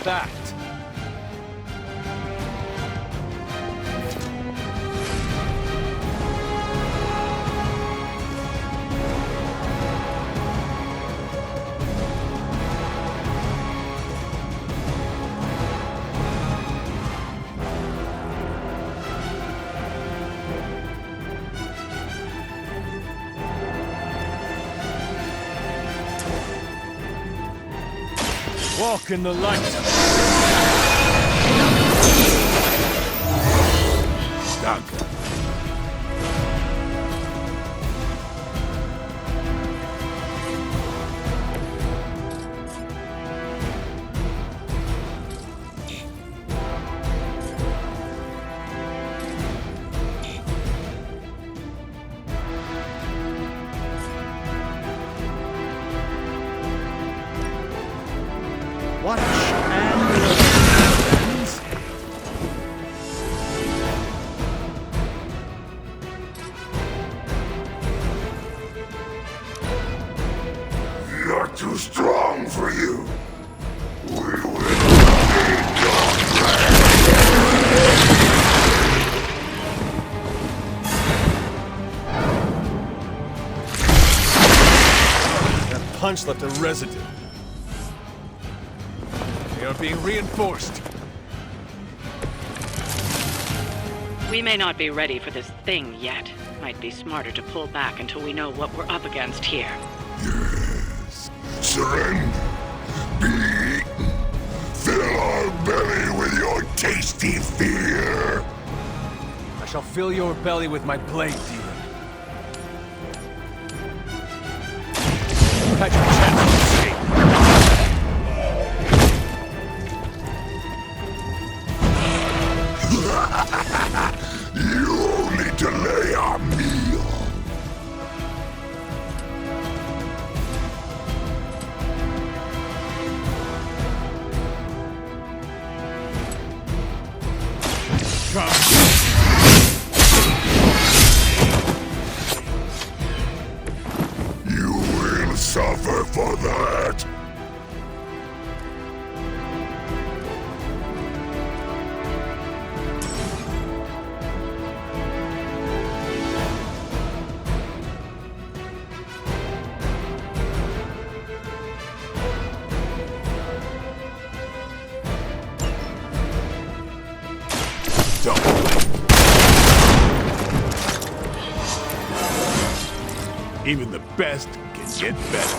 that. Walk in the light. Danke. Watch and learn, friends. You're too strong for you. We will need your That punch left a residue. They are being reinforced. We may not be ready for this thing yet. Might be smarter to pull back until we know what we're up against here. Yes. Surrender. Be eaten. Fill our belly with your tasty fear. I shall fill your belly with my blade, demon. You had your chance to escape. You only delay our meal. You will suffer for that. Don't blink. Even the best can get better.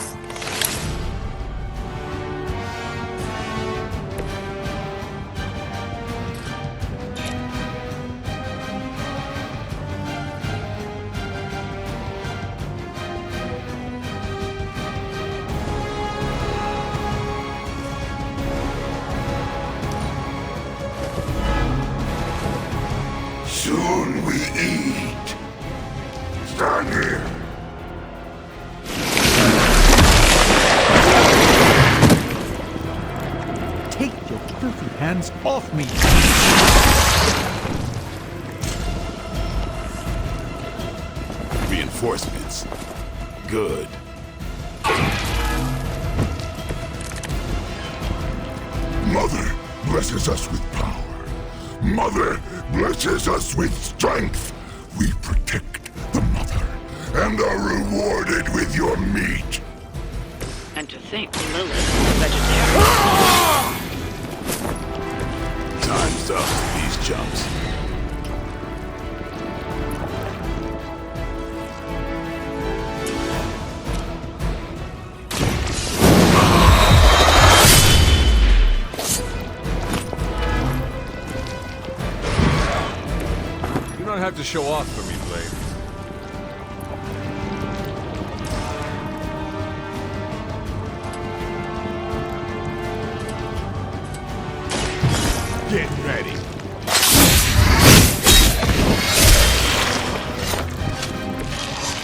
Soon we eat. Stand here. Take your filthy hands off me! Reinforcements. Good. Mother blesses us with power. Mother blesses us with strength. We protect the mother and are rewarded with your meat. And to think Lilith is a vegetarian. Time's up for these chumps. You don't have to show off for me, Blade. Get ready.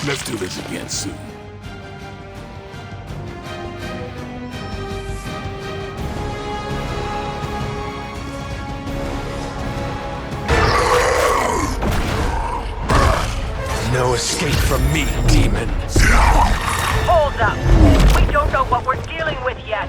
Let's do this again soon. No escape from me, demon. Hold up. We don't know what we're dealing with yet.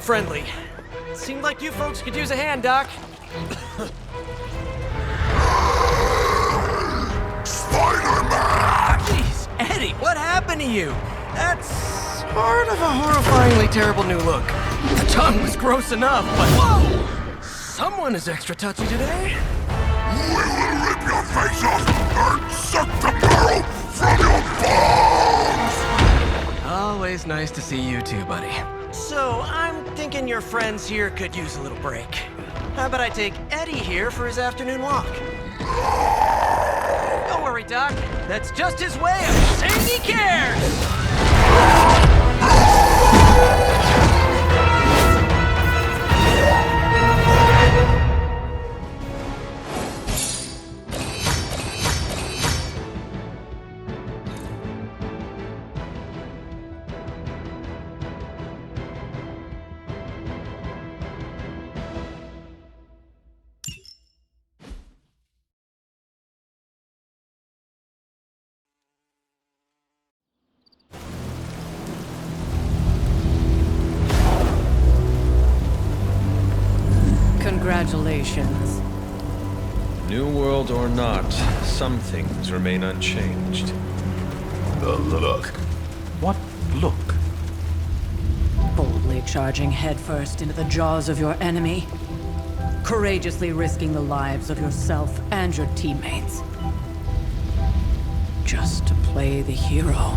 friendly. Seemed like you folks could use a hand, Doc. Spider-Man! Jeez, Eddie, what happened to you? That's sort of a horrifyingly terrible new look. The tongue was gross enough, but whoa! Someone is extra touchy today. We will rip your face off and suck the marrow from your bones! Always nice to see you too, buddy. So, I'm thinking your friends here could use a little break. How about I take Eddie here for his afternoon walk? Don't worry, Doc. That's just his way of saying he cares! Congratulations. New world or not, some things remain unchanged. The look. What look? Boldly charging headfirst into the jaws of your enemy. Courageously risking the lives of yourself and your teammates. Just to play the hero.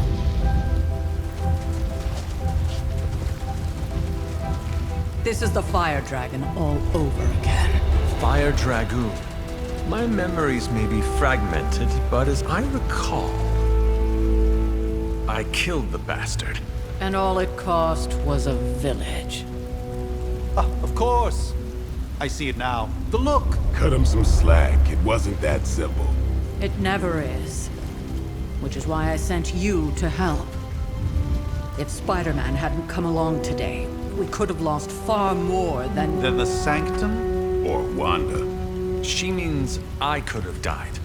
This is the Fire Dragon all over again. Fire Dragoon. My memories may be fragmented, but as I recall, I killed the bastard. And all it cost was a village. Ah, of course. I see it now. The look. Cut him some slack. It wasn't that simple. It never is. Which is why I sent you to help. If Spider-Man hadn't come along today, we could have lost far more than... Then the Sanctum? Or Wanda. She means I could have died.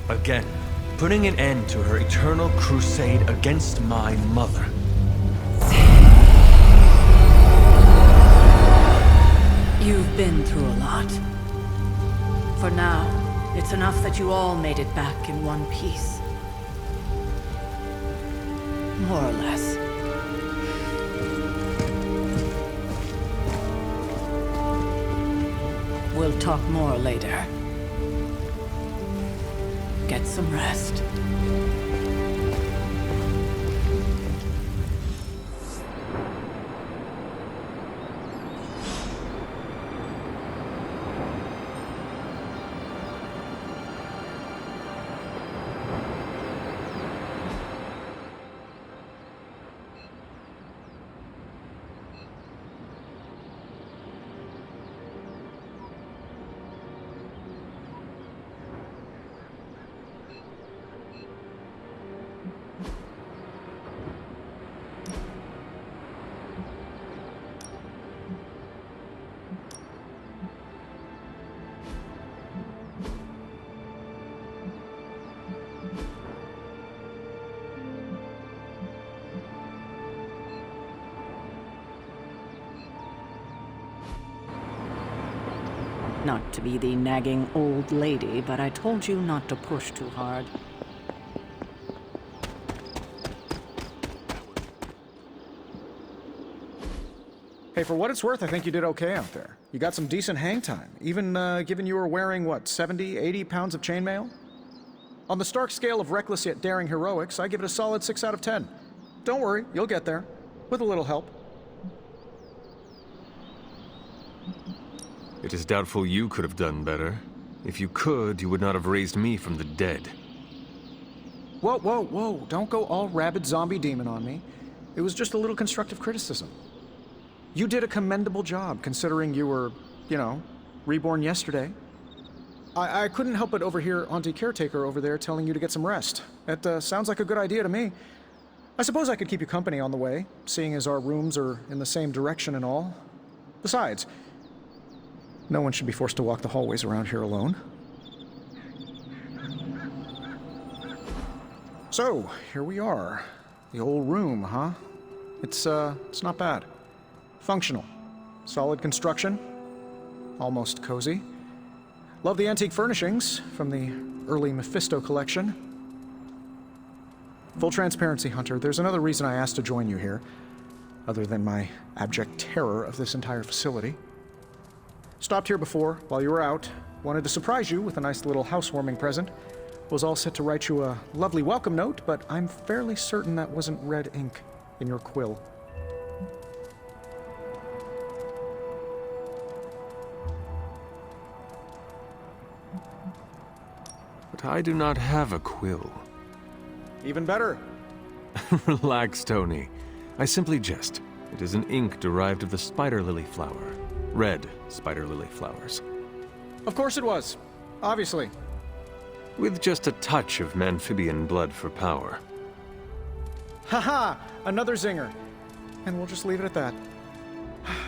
Again, putting an end to her eternal crusade against my mother. You've been through a lot. For now, it's enough that you all made it back in one piece. More or less. We'll talk more later. Get some rest. Not to be the nagging old lady, but I told you not to push too hard. Hey, for what it's worth, I think you did okay out there. You got some decent hang time, even given you were wearing, what, 70, 80 pounds of chainmail? On the Stark scale of reckless yet daring heroics, I give it a solid 6 out of 10. Don't worry, you'll get there. With a little help. It is doubtful you could have done better. If you could, you would not have raised me from the dead. Whoa, whoa, whoa, don't go all rabid zombie demon on me. It was just a little constructive criticism. You did a commendable job, considering you were, you know, reborn yesterday. I couldn't help but overhear Auntie Caretaker over there telling you to get some rest. That sounds like a good idea to me. I suppose I could keep you company on the way, seeing as our rooms are in the same direction and all. Besides, no one should be forced to walk the hallways around here alone. So, here we are. The old room, huh? It's not bad. Functional. Solid construction. Almost cozy. Love the antique furnishings from the early Mephisto collection. Full transparency, Hunter, there's another reason I asked to join you here, other than my abject terror of this entire facility. Stopped here before, while you were out. Wanted to surprise you with a nice little housewarming present. Was all set to write you a lovely welcome note, but I'm fairly certain that wasn't red ink in your quill. But I do not have a quill. Even better. Relax, Tony. I simply jest. It is an ink derived of the spider lily flower. Red spider lily flowers. Of course it was. Obviously. With just a touch of amphibian blood for power. Haha! Another zinger. And we'll just leave it at that.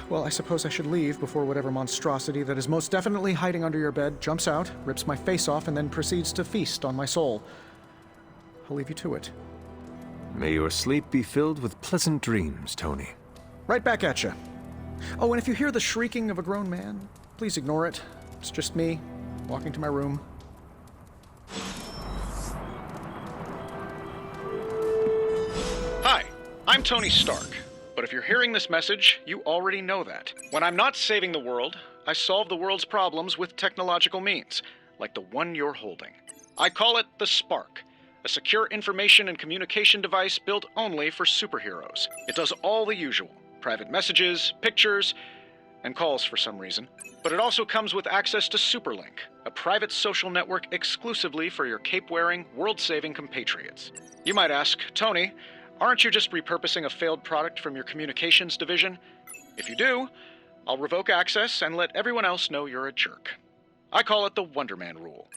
Well, I suppose I should leave before whatever monstrosity that is most definitely hiding under your bed jumps out, rips my face off, and then proceeds to feast on my soul. I'll leave you to it. May your sleep be filled with pleasant dreams, Tony. Right back at you. Oh, and if you hear the shrieking of a grown man, please ignore it. It's just me, walking to my room. Hi, I'm Tony Stark. But if you're hearing this message, you already know that. When I'm not saving the world, I solve the world's problems with technological means, like the one you're holding. I call it the Spark, a secure information and communication device built only for superheroes. It does all the usual, private messages, pictures, and calls for some reason. But it also comes with access to Superlink, a private social network exclusively for your cape-wearing, world-saving compatriots. You might ask, Tony, aren't you just repurposing a failed product from your communications division? If you do, I'll revoke access and let everyone else know you're a jerk. I call it the Wonder Man rule.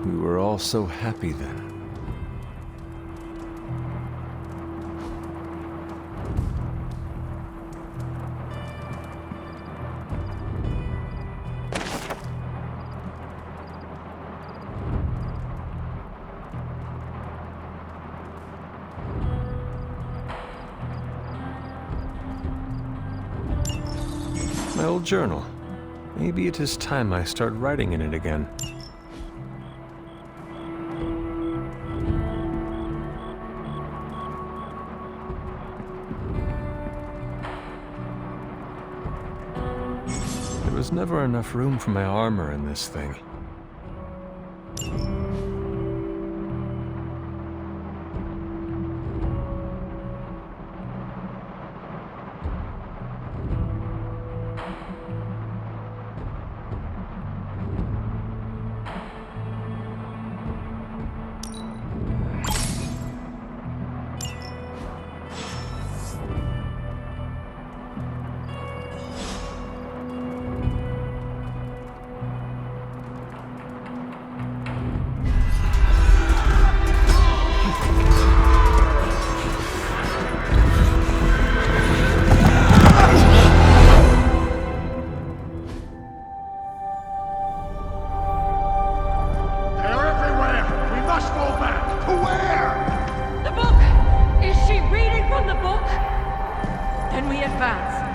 We were all so happy then. My old journal. Maybe it is time I start writing in it again. There was never enough room for my armor in this thing.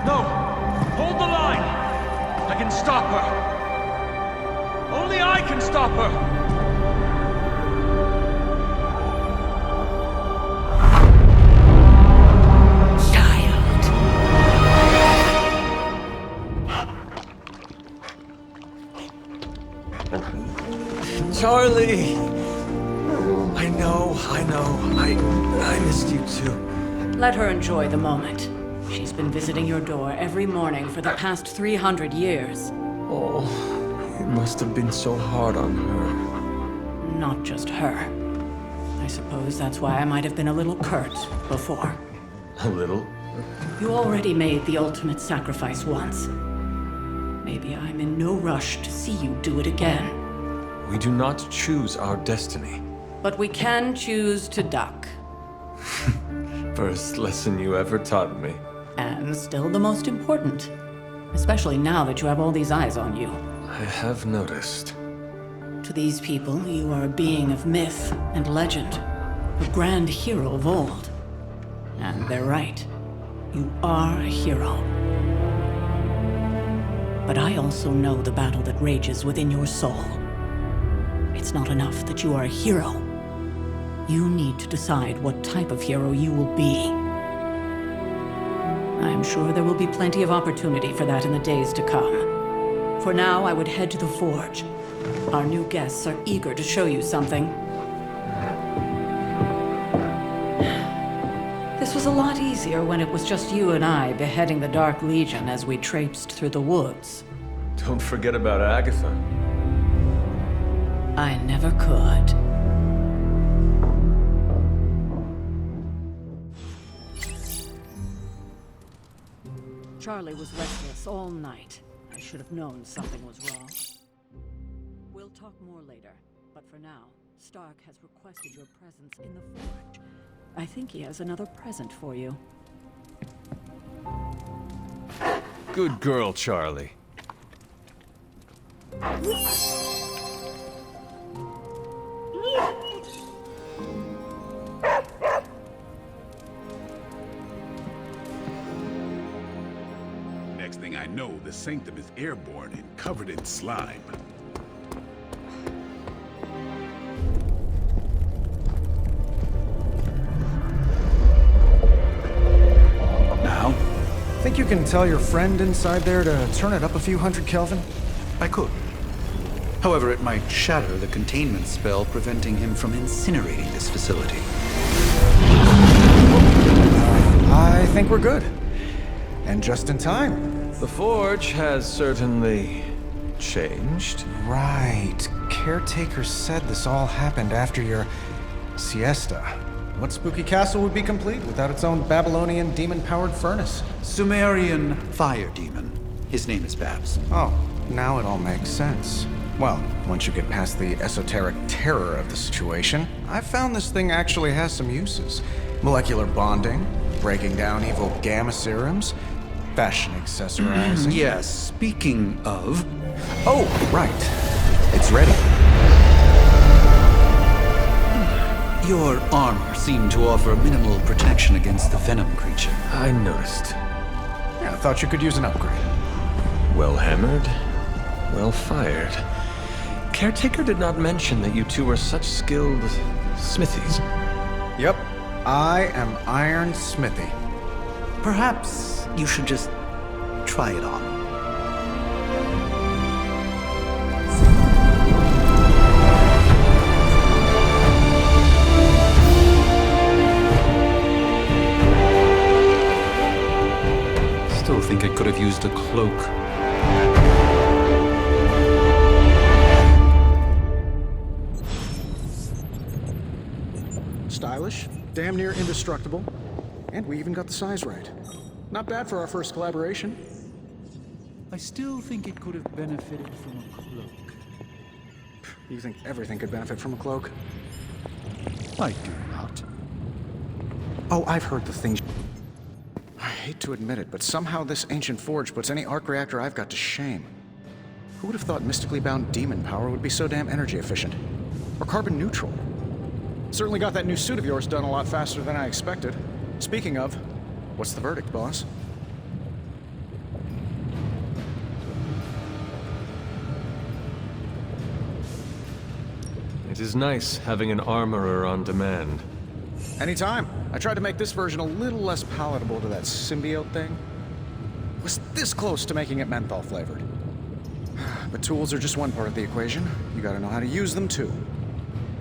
No! Hold the line! I can stop her! Only I can stop her! Charlie! I know. I missed you too. Let her enjoy the moment. She's been visiting your door every morning for the past 300 years. Oh, it must have been so hard on her. Not just her. I suppose that's why I might have been a little curt before. A little? You already made the ultimate sacrifice once. Maybe I'm in no rush to see you do it again. We do not choose our destiny. But we can choose to duck. First lesson you ever taught me. And still the most important. Especially now that you have all these eyes on you. I have noticed. To these people, you are a being of myth and legend. A grand hero of old. And they're right. You are a hero. But I also know the battle that rages within your soul. It's not enough that you are a hero. You need to decide what type of hero you will be. I'm sure there will be plenty of opportunity for that in the days to come. For now, I would head to the Forge. Our new guests are eager to show you something. This was a lot easier when it was just you and I beheading the Dark Legion as we traipsed through the woods. Don't forget about Agatha. I never could. Charlie was restless all night. I should have known something was wrong. We'll talk more later, but for now, Stark has requested your presence in the Forge. I think he has another present for you. Good girl, Charlie. Next thing I know, the Sanctum is airborne and covered in slime. Now? Think you can tell your friend inside there to turn it up a few hundred Kelvin? I could. However, it might shatter the containment spell preventing him from incinerating this facility. I think we're good. And just in time. The Forge has certainly changed. Right. Caretaker said this all happened after your siesta. What spooky castle would be complete without its own Babylonian demon-powered furnace? Sumerian fire demon. His name is Babs. Oh, now it all makes sense. Well, once you get past the esoteric terror of the situation, I've found this thing actually has some uses. Molecular bonding, breaking down evil gamma serums, fashion accessorizing. Yes, speaking of... Oh, right. It's ready. Your armor seemed to offer minimal protection against the Venom creature. I noticed. Yeah, I thought you could use an upgrade. Well hammered, well fired. Caretaker did not mention that you two were such skilled smithies. Yep, I am Iron Smithy. Perhaps you should just try it on. Still think I could have used a cloak. Stylish, damn near indestructible, and we even got the size right. Not bad for our first collaboration. I still think it could have benefited from a cloak. You think everything could benefit from a cloak? I do not. Oh, I've heard the things. I hate to admit it, but somehow this ancient forge puts any arc reactor I've got to shame. Who would have thought mystically bound demon power would be so damn energy efficient? Or carbon neutral? Certainly got that new suit of yours done a lot faster than I expected. Speaking of, what's the verdict, boss? It is nice having an armorer on demand. Anytime. I tried to make this version a little less palatable to that symbiote thing. Was this close to making it menthol flavored. But tools are just one part of the equation. You gotta know how to use them too.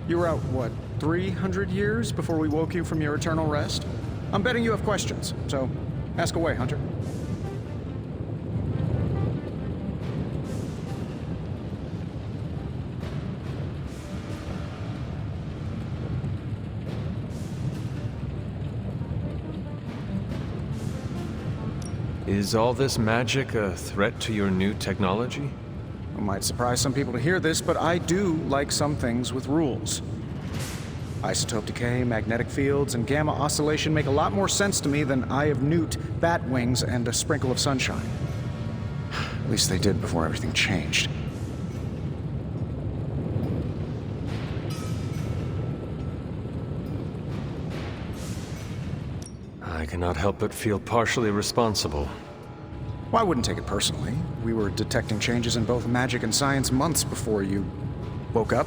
You were out, what, 300 years before we woke you from your eternal rest? I'm betting you have questions, so ask away, Hunter. Is all this magic a threat to your new technology? It might surprise some people to hear this, but I do like some things with rules. Isotope decay, magnetic fields, and gamma oscillation make a lot more sense to me than Eye of Newt, bat wings, and a sprinkle of sunshine. At least they did before everything changed. I cannot help but feel partially responsible. Well, I wouldn't take it personally. We were detecting changes in both magic and science months before you woke up.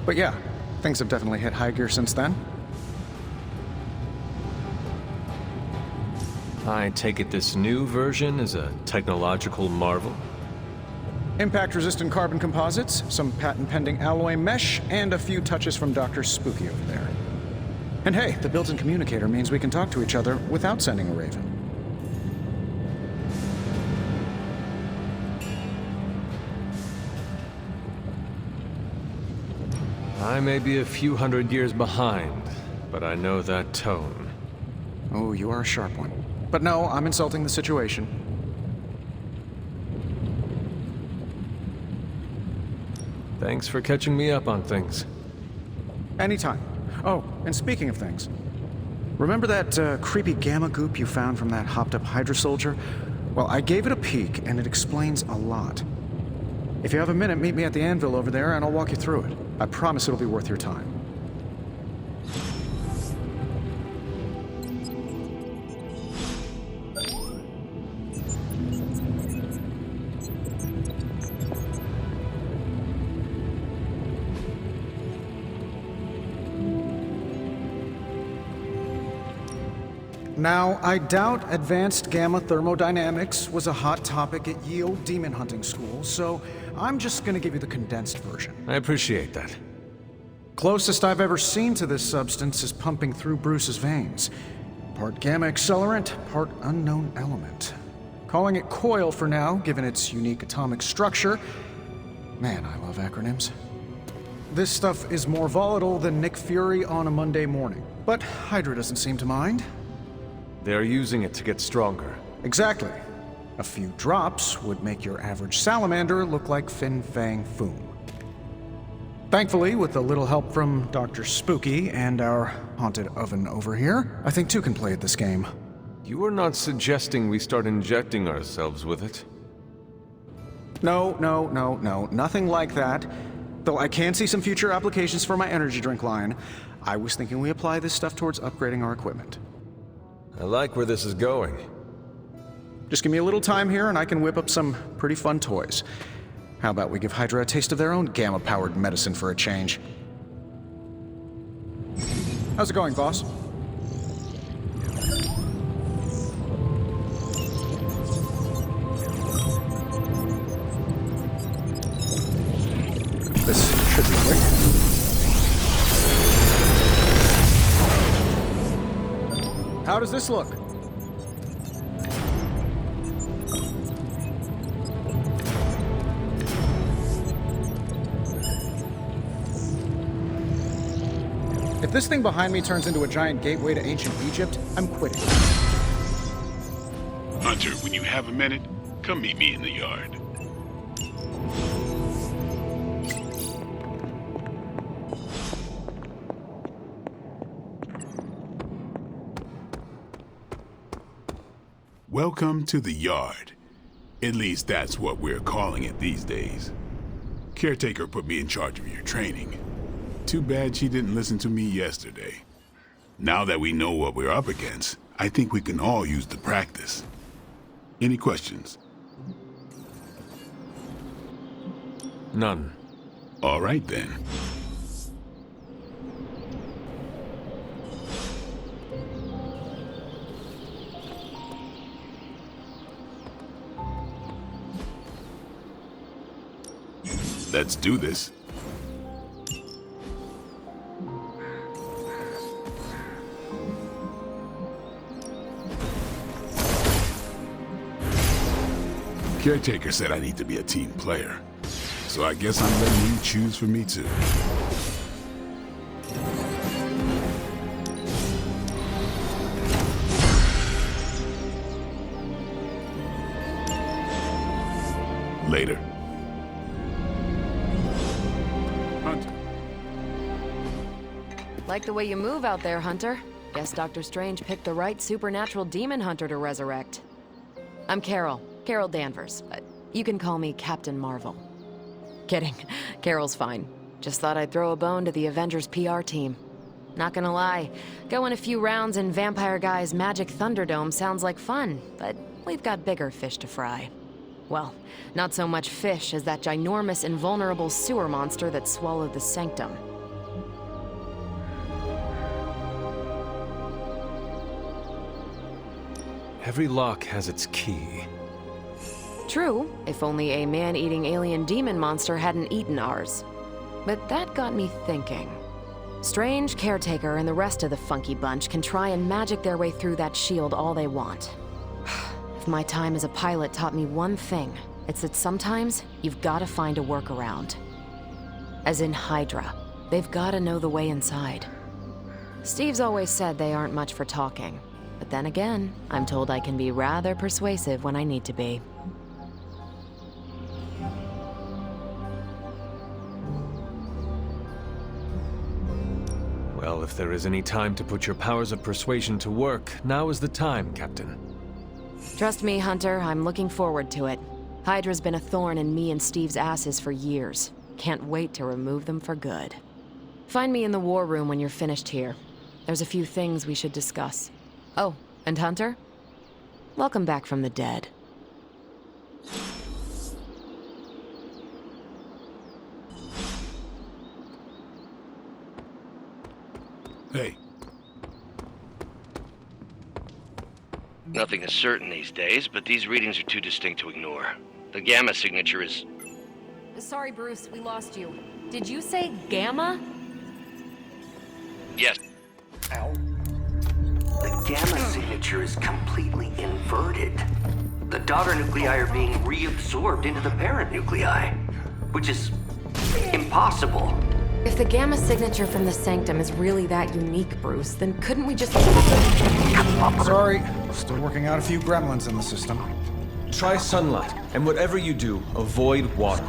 But yeah, things have definitely hit high gear since then. I take it this new version is a technological marvel? Impact-resistant carbon composites, some patent-pending alloy mesh, and a few touches from Dr. Spooky over there. And hey, the built-in communicator means we can talk to each other without sending a raven. I may be a few hundred years behind, but I know that tone. Oh, you are a sharp one. But no, I'm insulting the situation. Thanks for catching me up on things. Anytime. Oh, and speaking of things, remember that creepy gamma goop you found from that hopped-up Hydra soldier? Well, I gave it a peek, and it explains a lot. If you have a minute, meet me at the anvil over there, and I'll walk you through it. I promise it'll be worth your time. Now, I doubt advanced gamma thermodynamics was a hot topic at Ye Olde Demon Hunting School, so I'm just gonna give you the condensed version. I appreciate that. Closest I've ever seen to this substance is pumping through Bruce's veins. Part gamma accelerant, part unknown element. Calling it coil for now, given its unique atomic structure. Man, I love acronyms. This stuff is more volatile than Nick Fury on a Monday morning, but Hydra doesn't seem to mind. They're using it to get stronger. Exactly. A few drops would make your average salamander look like Fin Fang Foom. Thankfully, with a little help from Dr. Spooky and our haunted oven over here, I think two can play at this game. You are not suggesting we start injecting ourselves with it? No, nothing like that. Though I can see some future applications for my energy drink line. I was thinking we apply this stuff towards upgrading our equipment. I like where this is going. Just give me a little time here and I can whip up some pretty fun toys. How about we give Hydra a taste of their own gamma-powered medicine for a change? How's it going, boss? This should be quick. How does this look? If this thing behind me turns into a giant gateway to ancient Egypt, I'm quitting. Hunter, when you have a minute, come meet me in the yard. Welcome to the yard. At least that's what we're calling it these days. Caretaker put me in charge of your training. Too bad she didn't listen to me yesterday. Now that we know what we're up against, I think we can all use the practice. Any questions? None. All right then. Let's do this. Caretaker said I need to be a team player. So I guess I'm letting him choose for me too. Later. Hunter. Like the way you move out there, Hunter. Guess Dr. Strange picked the right supernatural demon hunter to resurrect. I'm Carol Danvers. You can call me Captain Marvel. Kidding. Carol's fine. Just thought I'd throw a bone to the Avengers PR team. Not gonna lie, going a few rounds in Vampire Guy's Magic Thunderdome sounds like fun, but we've got bigger fish to fry. Well, not so much fish as that ginormous invulnerable sewer monster that swallowed the Sanctum. Every lock has its key. True, if only a man-eating alien demon monster hadn't eaten ours. But that got me thinking. Strange, Caretaker, and the rest of the funky bunch can try and magic their way through that shield all they want. If my time as a pilot taught me one thing, it's that sometimes you've gotta find a workaround. As in Hydra, they've gotta know the way inside. Steve's always said they aren't much for talking. But then again, I'm told I can be rather persuasive when I need to be. Well, if there is any time to put your powers of persuasion to work, now is the time, Captain. Trust me, Hunter, I'm looking forward to it. Hydra's been a thorn in me and Steve's asses for years. Can't wait to remove them for good. Find me in the war room when you're finished here. There's a few things we should discuss. Oh, and Hunter? Welcome back from the dead. Hey. Nothing is certain these days, but these readings are too distinct to ignore. The gamma signature is... Sorry, Bruce, we lost you. Did you say gamma? Yes. Ow. The gamma signature is completely inverted. The daughter nuclei are being reabsorbed into the parent nuclei, which is impossible. If the gamma signature from the Sanctum is really that unique, Bruce, then couldn't we just... Sorry, still working out a few gremlins in the system. Try sunlight, and whatever you do, avoid water.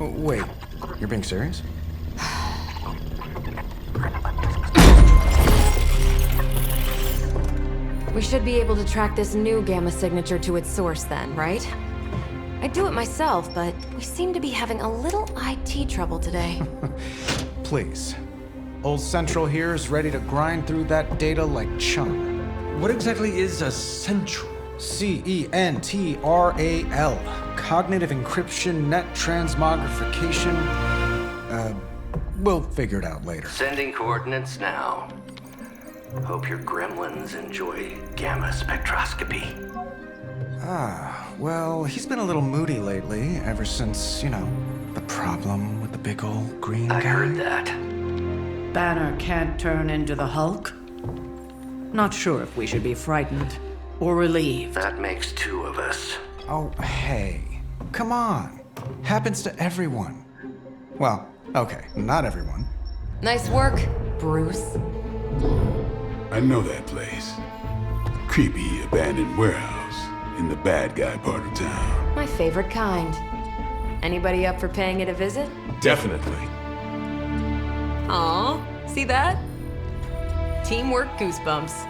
Oh, wait, you're being serious? We should be able to track this new gamma signature to its source then, right? I'd do it myself, but we seem to be having a little IT trouble today. Please. Old Central here is ready to grind through that data like chum. What exactly is a central? CENTRAL. Cognitive encryption, net transmogrification. We'll figure it out later. Sending coordinates now. Hope your gremlins enjoy gamma spectroscopy. Well, he's been a little moody lately, ever since, the problem with the big old green guy. I heard that. Banner can't turn into the Hulk? Not sure if we should be frightened or relieved. That makes two of us. Oh, hey. Come on. Happens to everyone. Well, okay, not everyone. Nice work, Bruce. I know that place. Creepy abandoned warehouse in the bad guy part of town. My favorite kind. Anybody up for paying it a visit? Definitely. Aw, see that? Teamwork goosebumps.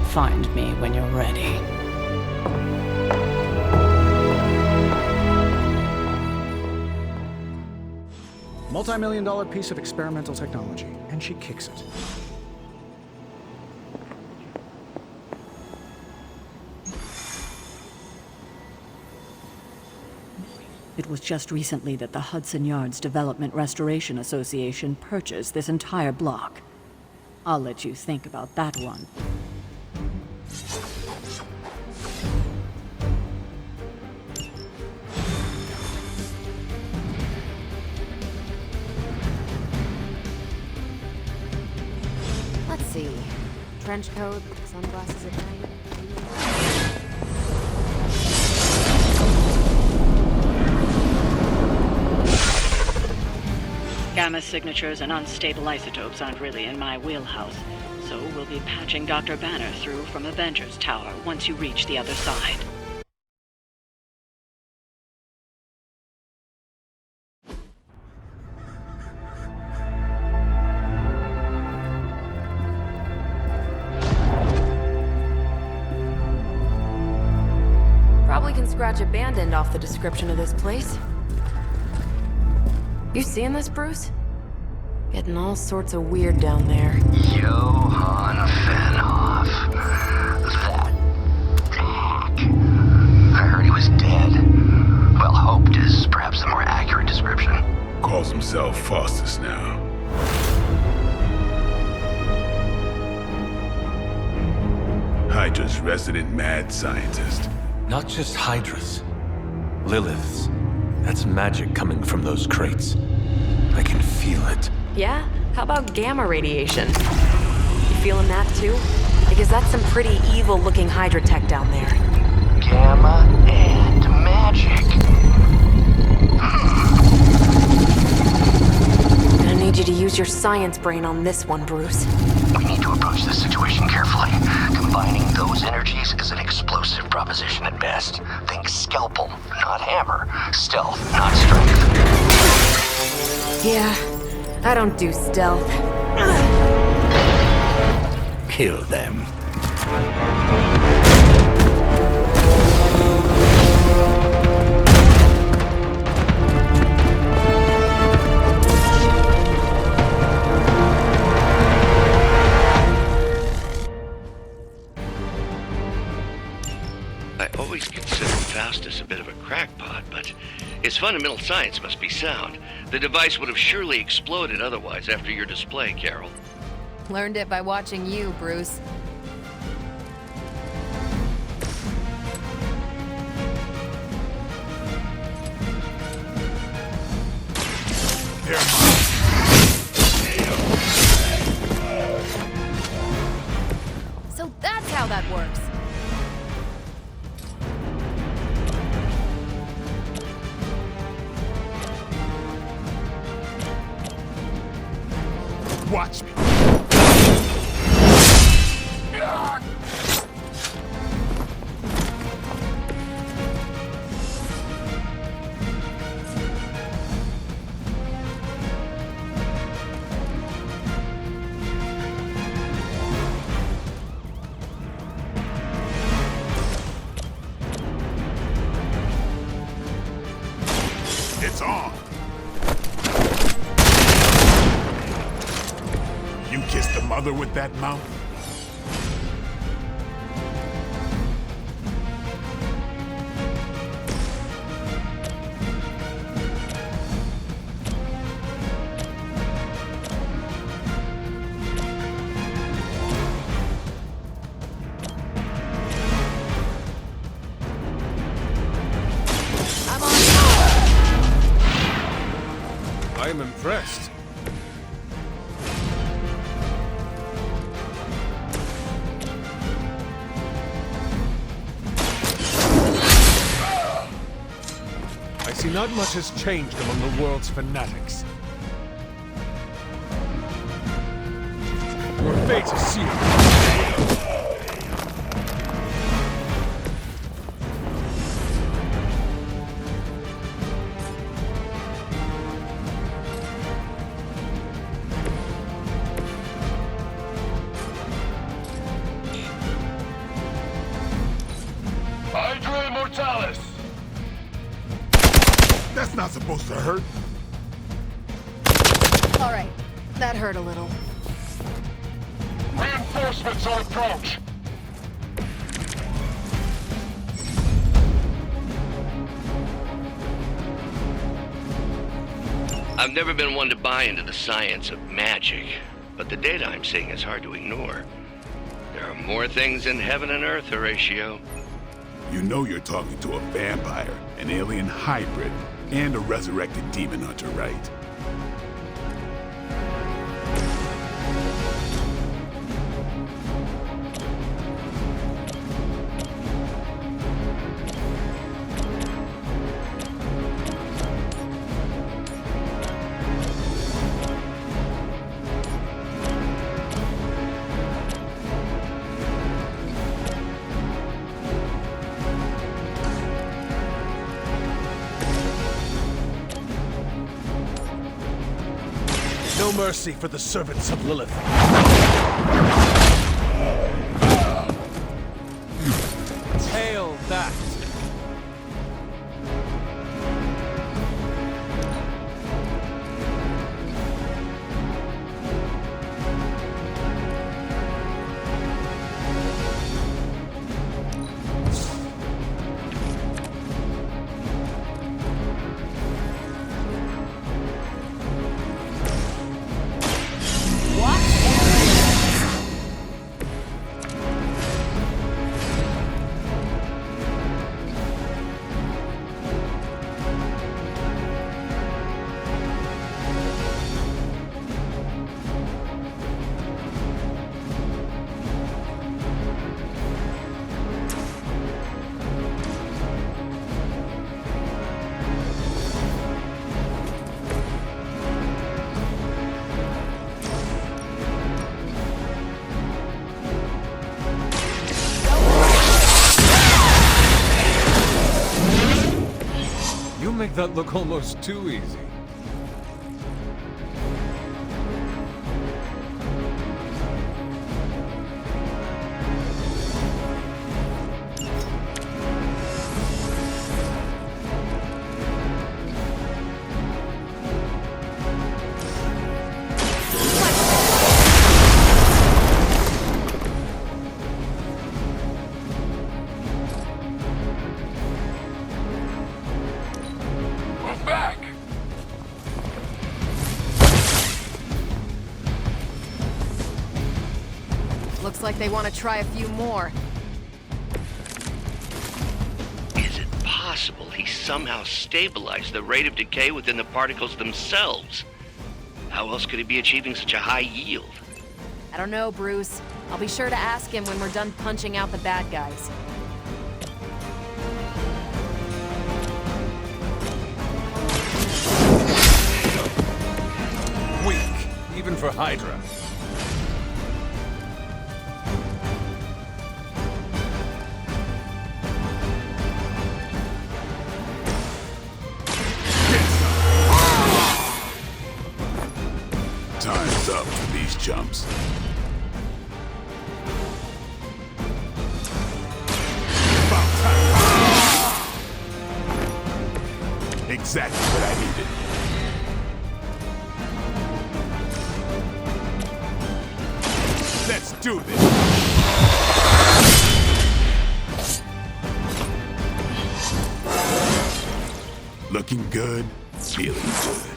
Find me when you're ready. Multi-million-dollar piece of experimental technology, and she kicks it. It was just recently that the Hudson Yards Development Restoration Association purchased this entire block. I'll let you think about that one. Let's see. Trench coat, sunglasses at night. Gamma signatures and unstable isotopes aren't really in my wheelhouse, so we'll be patching Dr. Banner through from Avengers Tower once you reach the other side. Probably can scratch abandoned off the description of this place. You seeing this, Bruce? Getting all sorts of weird down there. Johann Fenhoff. That hack. I heard he was dead. Well, hoped is perhaps the more accurate description. Calls himself Faustus now. Hydra's resident mad scientist. Not just Hydras. Liliths. That's magic coming from those crates. I can feel it. Yeah? How about gamma radiation? You feeling that too? Because that's some pretty evil-looking Hydra tech down there. Gamma and magic. I need you to use your science brain on this one, Bruce. We need to approach this situation carefully. Combining those energies is an explosive proposition at best. Think scalpel, not hammer. Stealth, not strength. Yeah, I don't do stealth. Kill them. I always considered Faustus a bit of a crackpot, but his fundamental science must be sound. The device would have surely exploded otherwise after your display, Carol. Learned it by watching you, Bruce. So that's how that works. Watch me. It's on. You kissed the mother with that mouth? I am impressed. I see not much has changed among the world's fanatics. Your fate is sealed. Hydra Immortalis! That's not supposed to hurt. All right, that hurt a little. Reinforcements on approach. I've never been one to buy into the science of magic, but the data I'm seeing is hard to ignore. There are more things in heaven and earth, Horatio. You know you're talking to a vampire, an alien hybrid, and a resurrected demon hunter, right? mercy for the servants of Lilith. Hail that! You make that look almost too easy. Looks like they want to try a few more. Is it possible he somehow stabilized the rate of decay within the particles themselves? How else could he be achieving such a high yield? I don't know, Bruce. I'll be sure to ask him when we're done punching out the bad guys. Weak, even for Hydra. Time's up for these chumps. About time. Exactly what I needed. Let's do this. Looking good, feeling good.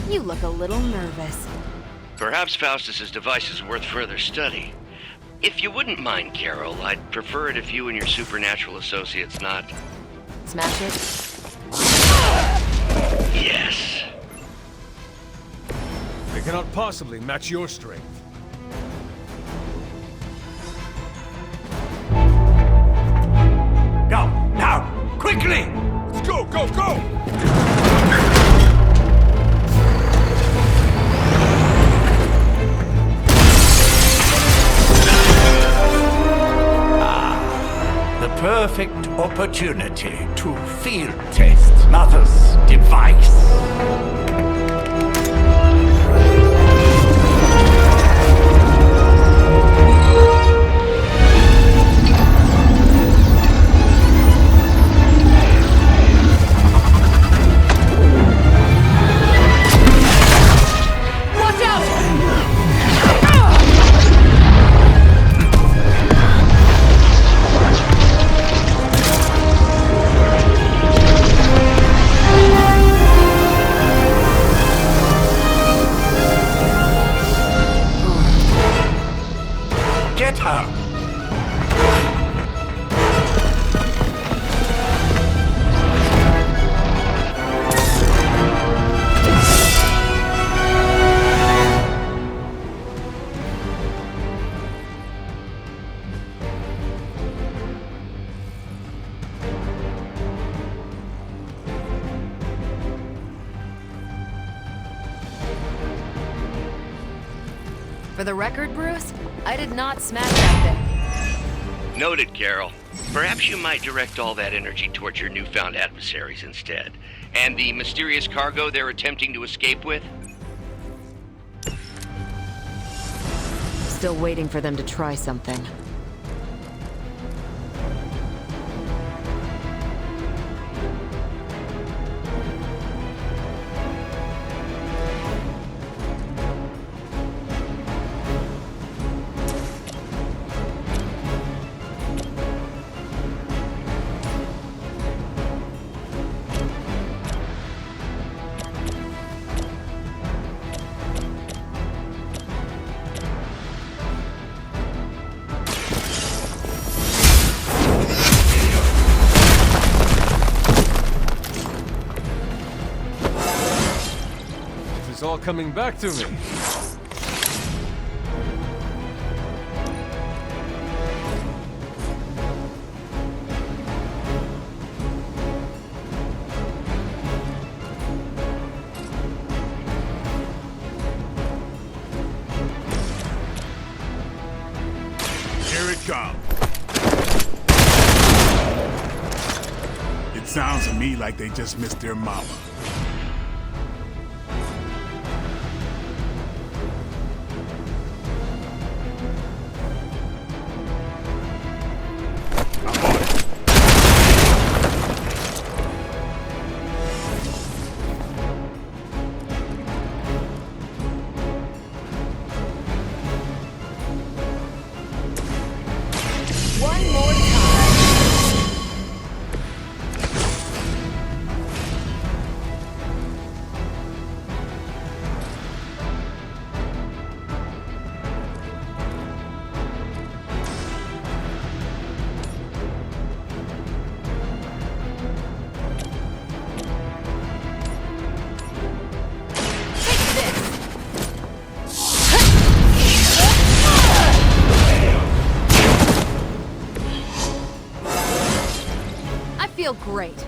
You look a little nervous. Perhaps Faustus's device is worth further study. If you wouldn't mind, Carol, I'd prefer it if you and your supernatural associates not... Smash it? Yes. They cannot possibly match your strength. Go, now, quickly! Let's go, go, go! The perfect opportunity to field test Mother's device. For the record, Bruce, I did not smash that thing. Noted, Carol. Perhaps you might direct all that energy towards your newfound adversaries instead. And the mysterious cargo they're attempting to escape with? Still waiting for them to try something. It's all coming back to me. Here it comes. It sounds to me like they just missed their mama. One more time. I feel great.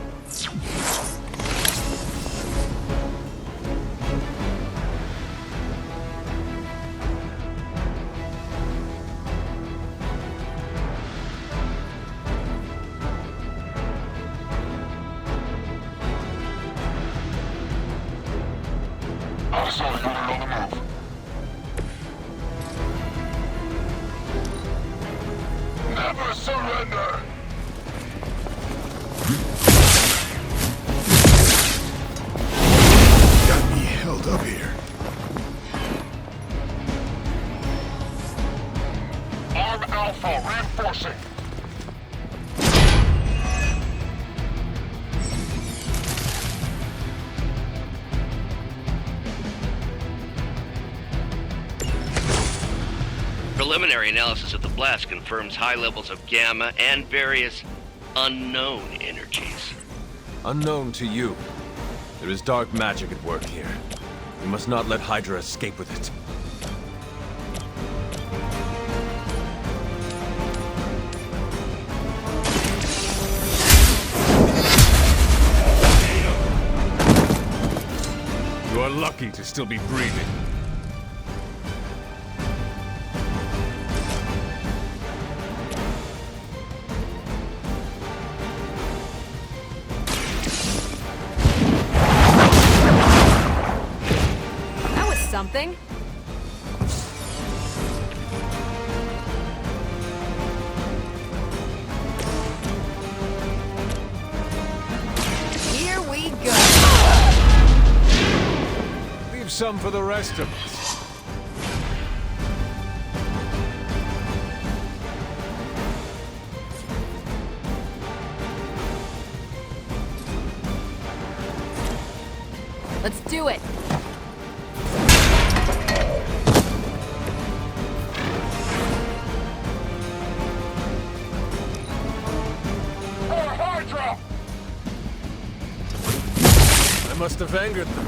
Hostile unit on the move. Never surrender! Got me held up here. Arm Alpha reinforcing. Preliminary analysis of the blast confirms high levels of gamma and various unknown energies. Unknown to you. There is dark magic at work here. We must not let Hydra escape with it. You are lucky to still be breathing. That was something. Here we go. Leave some for the rest of us. Let's do it. Hydra! I must have angered them.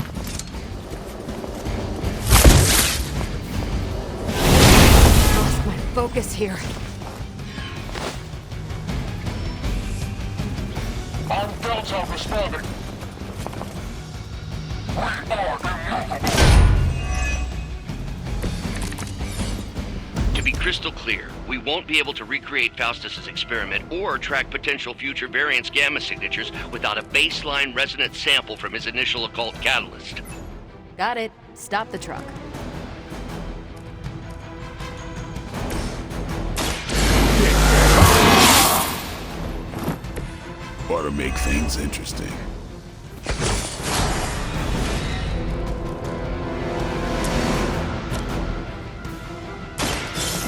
Lost my focus here. On Delta responding. We are immovable. crystal clear. We won't be able to recreate Faustus's experiment or track potential future variants' gamma signatures without a baseline resonant sample from his initial occult catalyst. Got it. Stop the truck. Ought to make things interesting.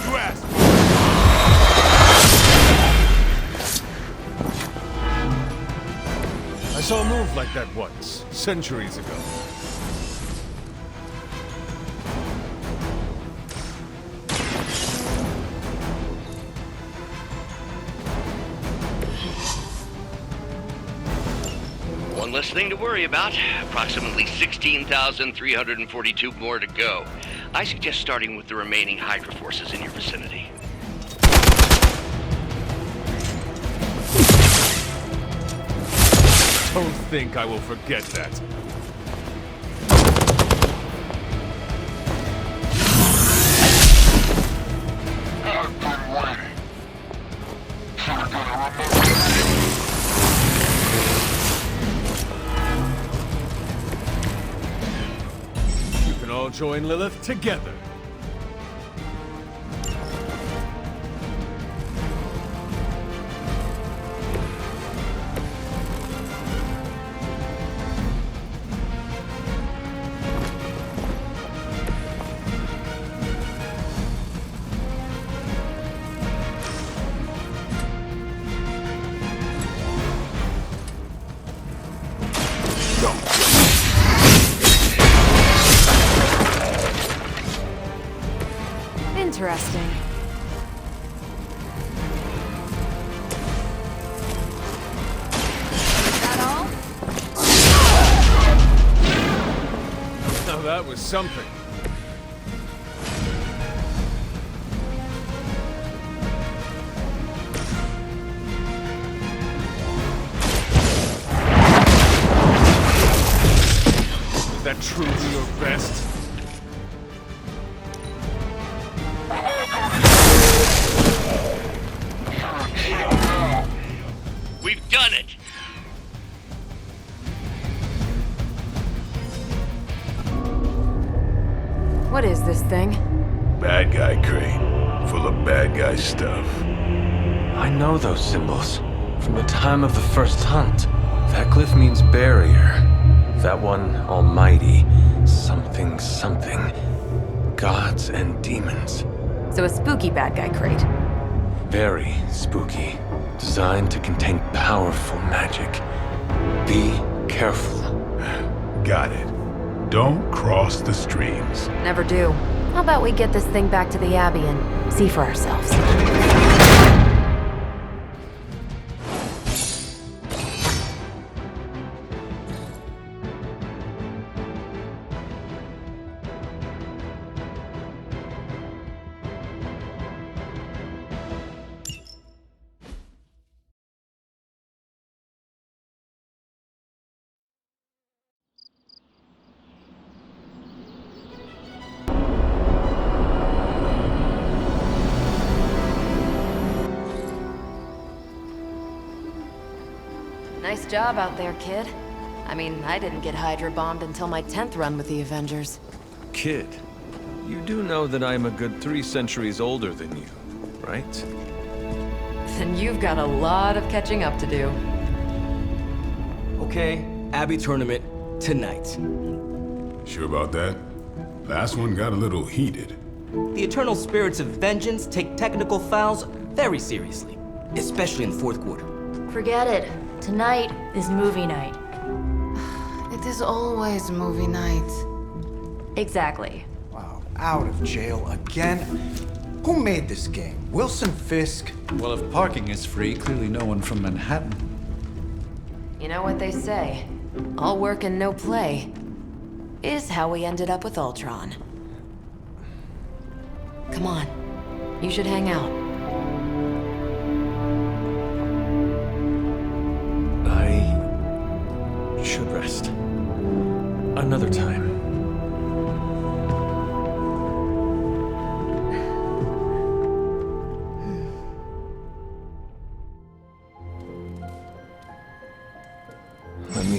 You asked. I saw a move like that once, centuries ago. One less thing to worry about. Approximately 16,342 more to go. I suggest starting with the remaining Hydra forces in your vicinity. Don't think I will forget that. I've been waiting. You're gonna remember You can all join Lilith together. Interesting. Is that all? Now that was something. Was that truly your best? We've done it! What is this thing? Bad guy crate, full of bad guy stuff. I know those symbols from the time of the first hunt. That glyph means barrier. That one, almighty. Something, something. Gods and demons. So a spooky bad guy crate. Very spooky. Designed to contain powerful magic. Be careful. Got it. Don't cross the streams. Never do. How about we get this thing back to the Abbey and see for ourselves? Nice job out there, kid. I mean, I didn't get Hydra bombed until my 10th run with the Avengers. Kid, you do know that I'm a good 3 centuries older than you, right? Then you've got a lot of catching up to do. Okay, Abbey tournament tonight. Sure about that? Last one got a little heated. The Eternal Spirits of Vengeance take technical fouls very seriously, especially in the fourth quarter. Forget it. Tonight is movie night. It is always movie night. Exactly. Wow, out of jail again? Who made this game? Wilson Fisk? Well, if parking is free, clearly no one from Manhattan. You know what they say? All work and no play is how we ended up with Ultron. Come on. You should hang out. I should rest. Another time.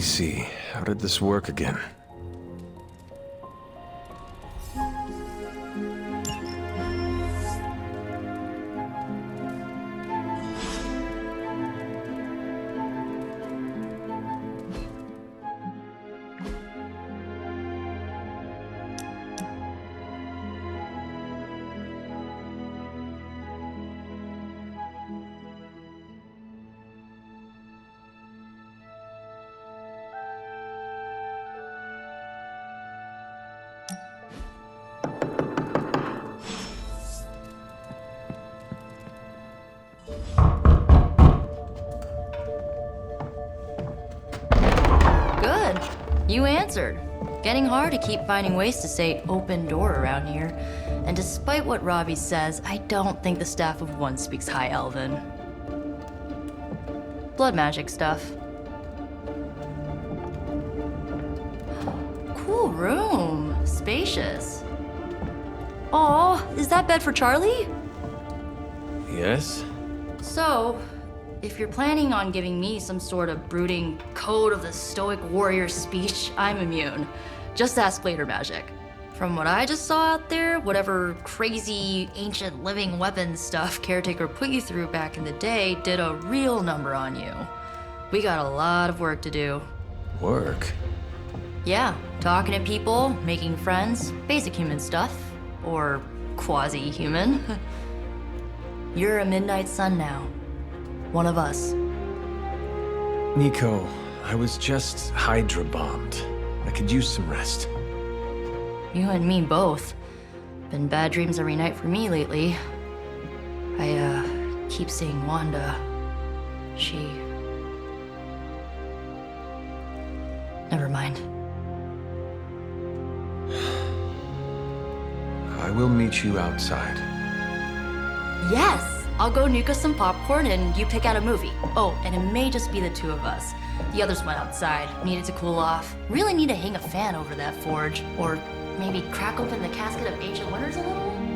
me see. How did this work again? Good. You answered. Getting hard to keep finding ways to say open door around here. And despite what Robbie says, I don't think the staff of one speaks High Elven. Blood magic stuff. Cool room. Spacious. Aw, is that bed for Charlie? Yes? So, if you're planning on giving me some sort of brooding code of the stoic warrior speech, I'm immune. Just ask later magic. From what I just saw out there, whatever crazy ancient living weapons stuff Caretaker put you through back in the day did a real number on you. We got a lot of work to do. Work? Yeah, talking to people, making friends, basic human stuff. Or quasi-human. You're a midnight sun now. One of us. Nico, I was just Hydra bombed. I could use some rest. You and me both. Been bad dreams every night for me lately. I keep seeing Wanda. She... Never mind. I will meet you outside. Yes! I'll go nuke us some popcorn and you pick out a movie. Oh, and it may just be the two of us. The others went outside, needed to cool off. Really need to hang a fan over that forge. Or maybe crack open the casket of Ancient Wonders a little?